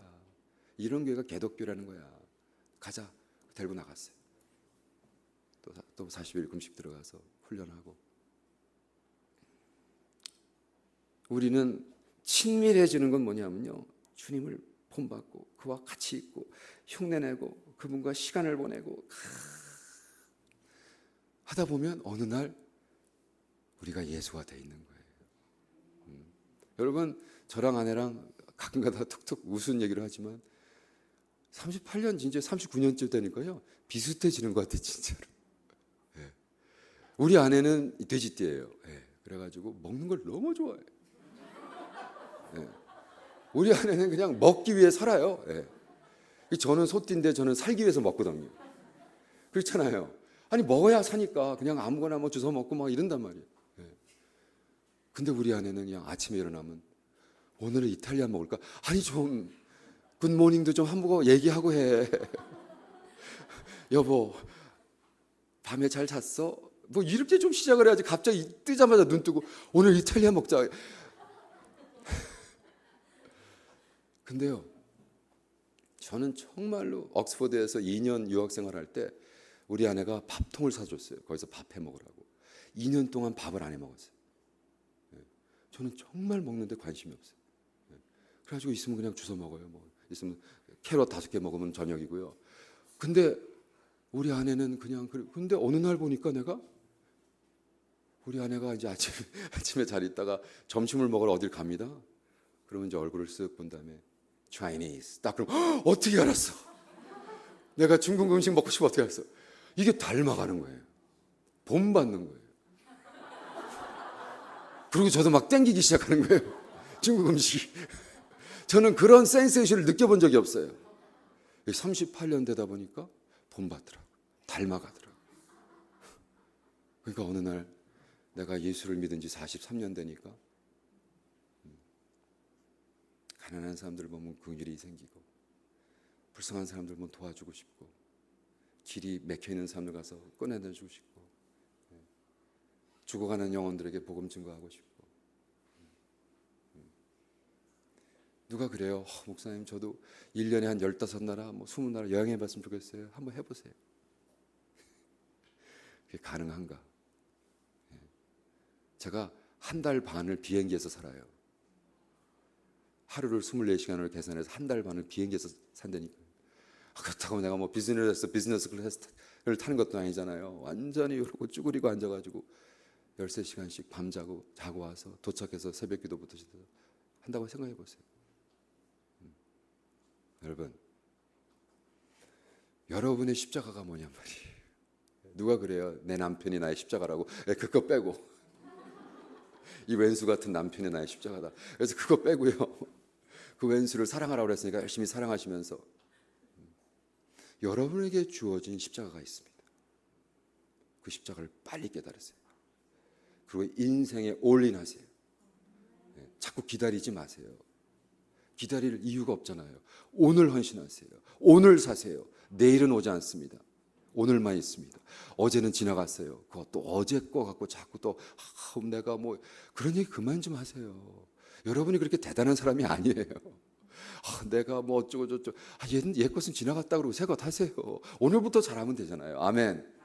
이런 교회가 개독교라는 거야. 가자. 데리고 나갔어요. 또 40일 금식 들어가서 훈련하고. 우리는 친밀해지는 건 뭐냐면요. 주님을 본받고 그와 같이 있고 흉내내고 그분과 시간을 보내고 하다 보면 어느 날 우리가 예수가 돼 있는 거예요. 여러분 저랑 아내랑 가끔가다 툭툭 우스운 얘기를 하지만 38년 이제 39년째 되니까요 비슷해지는 것 같아요 진짜로. 네. 우리 아내는 돼지띠예요. 네. 그래가지고 먹는 걸 너무 좋아해요. 네. 우리 아내는 그냥 먹기 위해 살아요. 네. 저는 소띠인데 저는 살기 위해서 먹거든요. 그렇잖아요. 아니 먹어야 사니까 그냥 아무거나 뭐 주워 먹고 막 이런단 말이에요. 네. 근데 우리 아내는 그냥 아침에 일어나면 오늘은 이탈리아 먹을까? 아니 좀 굿모닝도 좀 한번 얘기하고 해. 여보 밤에 잘 잤어? 뭐 이렇게 좀 시작을 해야지 갑자기 뜨자마자 눈 뜨고 오늘 이탈리아 먹자. 근데요 저는 정말로 옥스퍼드에서 2년 유학생활 할 때 우리 아내가 밥통을 사줬어요. 거기서 밥 해 먹으라고. 2년 동안 밥을 안 해 먹었어요. 저는 정말 먹는데 관심이 없어요. 그래가지고 있으면 그냥 주워 먹어요. 뭐 있으면 캐럿 5개 먹으면 저녁이고요. 근데 우리 아내는 그냥 근데 어느 날 보니까 내가 우리 아내가 이제 아침에 잘 있다가 점심을 먹으러 어딜 갑니다. 그러면 이제 얼굴을 쓱 본 다음에 Chinese 딱 그럼 어떻게 알았어? 내가 중국 음식 먹고 싶어 어떻게 알았어? 이게 닮아가는 거예요. 본받는 거예요. 그리고 저도 막 땡기기 시작하는 거예요. 중국 음식. 저는 그런 센세이션을 느껴본 적이 없어요. 38년 되다 보니까 본받더라고. 닮아가더라고. 그러니까 어느 날 내가 예수를 믿은 지 43년 되니까 가난한 사람들 보면 긍휼이 생기고 불쌍한 사람들 보면 도와주고 싶고 길이 막혀있는 사람들 가서 꺼내주고 싶고 죽어가는 영혼들에게 복음 증거하고 싶고 누가 그래요? 목사님 저도 1년에 한 15나라 뭐 20나라 여행해 봤으면 좋겠어요. 한번 해보세요. 그게 가능한가? 제가 한 달 반을 비행기에서 살아요. 하루를 24시간을 계산해서 한 달 반을 비행기에서 산다니까. 그렇다고 내가 뭐 비즈니스 클래스를 타는 것도 아니잖아요. 완전히 이러고 쭈그리고 앉아가지고 13시간씩 밤자고 자고 와서 도착해서 새벽 기도부터 한다고 생각해 보세요. 여러분, 여러분의 십자가가 뭐냔 말이에요. 누가 그래요? 내 남편이 나의 십자가라고. 그거 빼고. 이 왼수 같은 남편이 나의 십자가다. 그래서 그거 빼고요. 그 왼수를 사랑하라고 그랬으니까 열심히 사랑하시면서 여러분에게 주어진 십자가가 있습니다. 그 십자가를 빨리 깨달으세요. 그리고 인생에 올인하세요. 자꾸 기다리지 마세요. 기다릴 이유가 없잖아요. 오늘 헌신하세요. 오늘 사세요. 내일은 오지 않습니다. 오늘만 있습니다. 어제는 지나갔어요. 그것도 어제 거 갖고 자꾸 또 내가 뭐 그런 얘기 그만 좀 하세요. 여러분이 그렇게 대단한 사람이 아니에요. 내가 뭐 어쩌고 저쩌고 옛 것은 지나갔다 그러고 새 것 하세요. 오늘부터 잘하면 되잖아요. 아멘.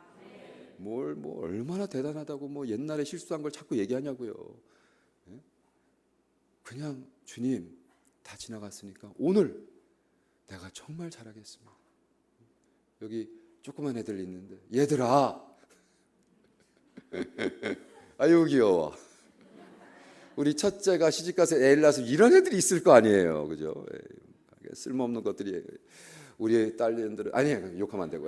뭘 얼마나 대단하다고 뭐 옛날에 실수한 걸 자꾸 얘기하냐고요. 그냥 주님 다 지나갔으니까 오늘 내가 정말 잘하겠습니다. 여기 조그만 애들 있는데 얘들아 아유 귀여워. 우리 첫째가 시집가서 애를 낳아서 이런 애들이 있을 거 아니에요. 그죠? 쓸모없는 것들이 우리 딸들은 아니 욕하면 안 되고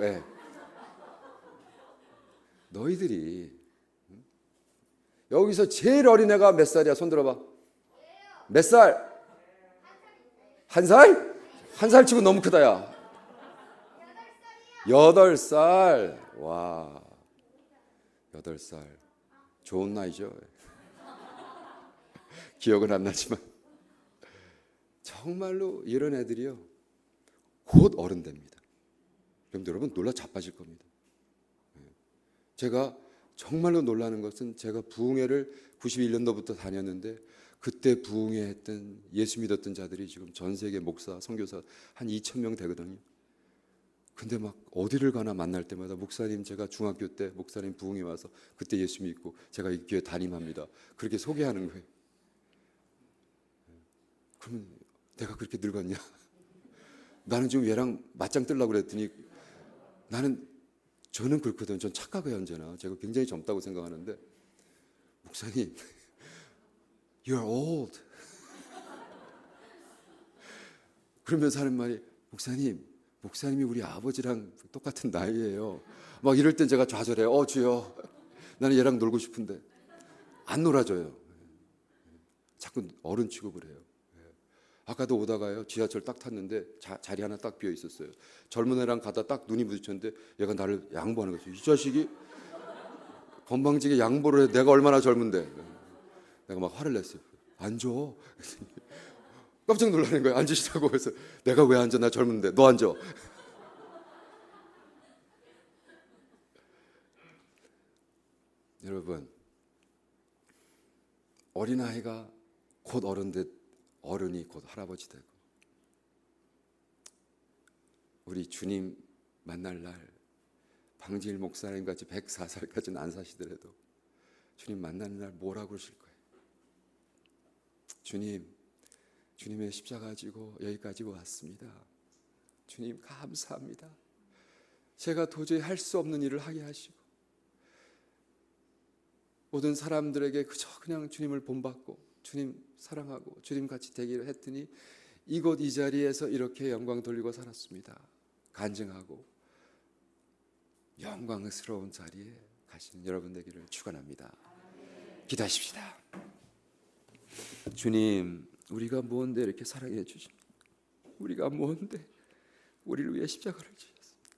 너희들이 여기서 제일 어린 애가 몇 살이야? 손 들어봐. 몇 살? 1살? 1살 치고 너무 크다 야. 8살. 와 8살 좋은 나이죠. 기억은 안 나지만 정말로 이런 애들이요 곧 어른 됩니다. 그럼 여러분 놀라 자빠질 겁니다. 제가 정말로 놀라는 것은 제가 부흥회를 91년도부터 다녔는데 그때 부흥회 했던 예수 믿었던 자들이 지금 전 세계 목사, 선교사 한 2,000명 되거든요. 근데 막 어디를 가나 만날 때마다 목사님 제가 중학교 때 목사님 부흥회 와서 그때 예수 믿고 제가 이 교회 담임합니다. 그렇게 소개하는 거예요. 그러면 내가 그렇게 늙었냐? 나는 지금 얘랑 맞짱 뜨려고 그랬더니 저는 그렇거든요. 전 착각해요 언제나. 제가 굉장히 젊다고 생각하는데 목사님 You're old. 그러면서 하는 말이 목사님이 우리 아버지랑 똑같은 나이예요. 막 이럴 땐 제가 좌절해요. 주여 나는 얘랑 놀고 싶은데 안 놀아줘요. 자꾸 어른 취급을 해요. 아까도 오다가요 지하철 딱 탔는데 자리 하나 딱 비어 있었어요. 젊은 애랑 가다 딱 눈이 부딪혔는데 얘가 나를 양보하는 거죠. 이 자식이 건방지게 양보를 해. 내가 얼마나 젊은데. 내가 막 화를 냈어요. 앉아. 깜짝 놀라는 거예요. 앉으시라고. 해서 내가 왜 앉아? 나 젊은데. 너 앉아. 여러분 어린아이가 곧 어른 돼 어른이 곧 할아버지 되고 우리 주님 만날 날 방지일 목사님 같이 104살까지는 안 사시더라도 주님 만나는 날 뭐라고 그러실 거예요? 주님의 십자가 지고 여기까지 왔습니다. 주님 감사합니다. 제가 도저히 할 수 없는 일을 하게 하시고 모든 사람들에게 그냥 주님을 본받고 주님 사랑하고 주님 같이 되기를 했더니 이곳 이 자리에서 이렇게 영광 돌리고 살았습니다. 간증하고 영광스러운 자리에 가시는 여러분 되기를 축원합니다. 기도하십시다. 주님, 우리가 뭔데 이렇게 사랑해 주십니까? 우리가 뭔데 우리를 위해 십자가를 지셨습니까?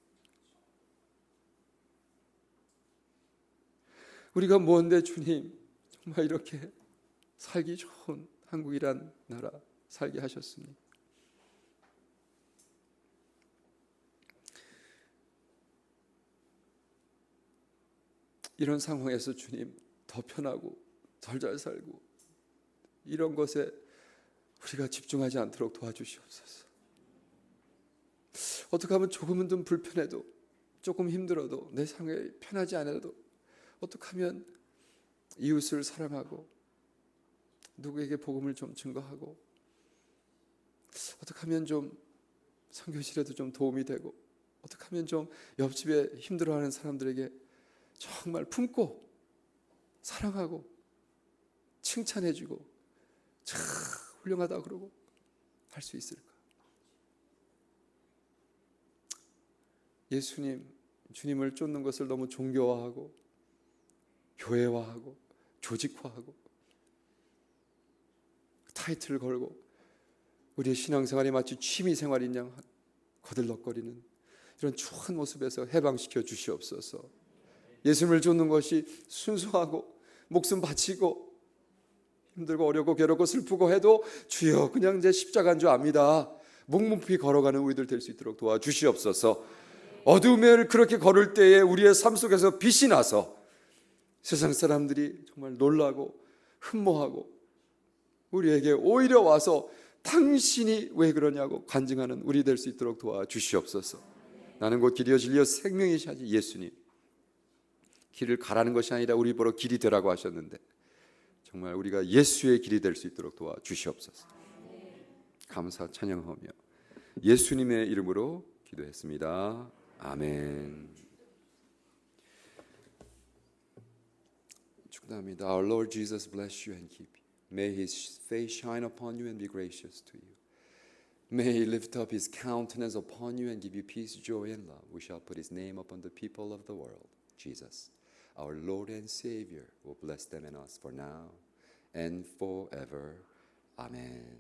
우리가 뭔데 주님 정말 이렇게 살기 좋은 한국이란 나라 살게 하셨습니다. 이런 상황에서 주님 더 편하고 덜 잘 살고 이런 것에 우리가 집중하지 않도록 도와주시옵소서. 어떻게 하면 조금은 좀 불편해도 조금 힘들어도 내 상황이 편하지 않아도 어떻게 하면 이웃을 사랑하고 누구에게 복음을 좀 증거하고 어떻게 하면 좀 선교실에도 좀 도움이 되고 어떻게 하면 좀 옆집에 힘들어하는 사람들에게 정말 품고 사랑하고 칭찬해주고 참 훌륭하다 그러고 할 수 있을까? 예수님, 주님을 쫓는 것을 너무 종교화하고 교회화하고 조직화하고 타이틀을 걸고 우리의 신앙생활이 마치 취미생활인 양 거들럭거리는 이런 추한 모습에서 해방시켜 주시옵소서. 예수님을 쫓는 것이 순수하고 목숨 바치고 힘들고 어렵고 괴롭고 슬프고 해도 주여 그냥 제 십자가인 줄 압니다. 묵묵히 걸어가는 우리들 될 수 있도록 도와주시옵소서. 어둠을 그렇게 걸을 때에 우리의 삶 속에서 빛이 나서 세상 사람들이 정말 놀라고 흠모하고 우리에게 오히려 와서 당신이 왜 그러냐고 간증하는 우리 될 수 있도록 도와주시옵소서. 나는 곧 길이요 진리요 생명이시지 예수님, 길을 가라는 것이 아니라 우리 보러 길이 되라고 하셨는데 정말 우리가 예수의 길이 될 수 있도록 도와주시옵소서. 감사 찬양하며 예수님의 이름으로 기도했습니다. 아멘. 축복합니다. Our Lord Jesus bless you and keep you. May His face shine upon you and be gracious to you. May He lift up His countenance upon you and give you peace, joy, and love. We shall put His name upon the people of the world. Jesus, our Lord and Savior, will bless them and us for now and forever. Amen.